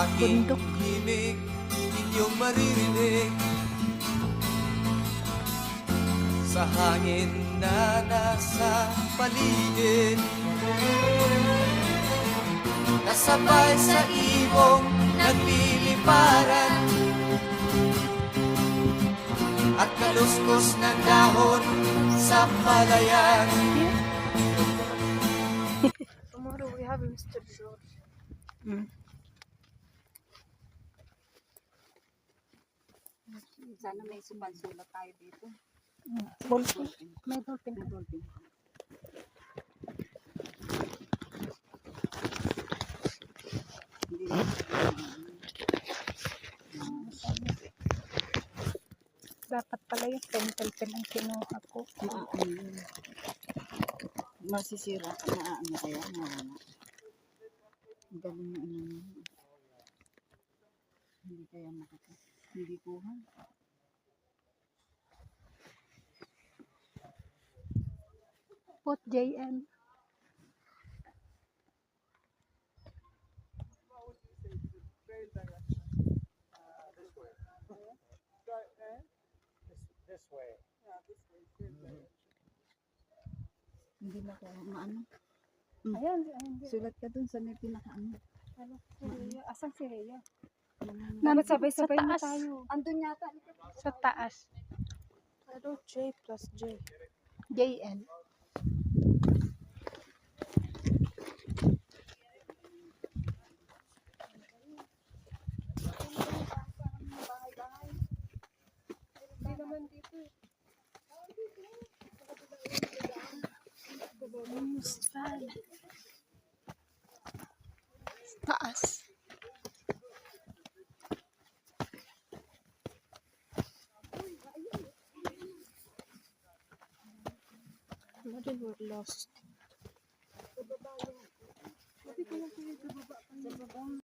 aking Bundok. himig, inyong maririnig sa hangin na nasa paligid. Kasabay sa ibong nagliliparan at kaluskos ng dahon sa palayan. Tomorrow we have Mr. George. Sana may sulat tayo dito. Dolphin. May dolphin. Dapat pala yung pentel pen ang kinuha ko. Masisira. Ano kaya? Galing na hindi kaya hindi kuha. Put JM. This way. Hindi na kaya maano. Ayan. Sulat ka dun sa may pinakaano. Asan si Rhea? Dapat sabay-sabay na sa taas. tayo. Andun yata. Sa taas. Ano? J plus J. JN. Hindi naman dito. Taas. Imagine we're lost.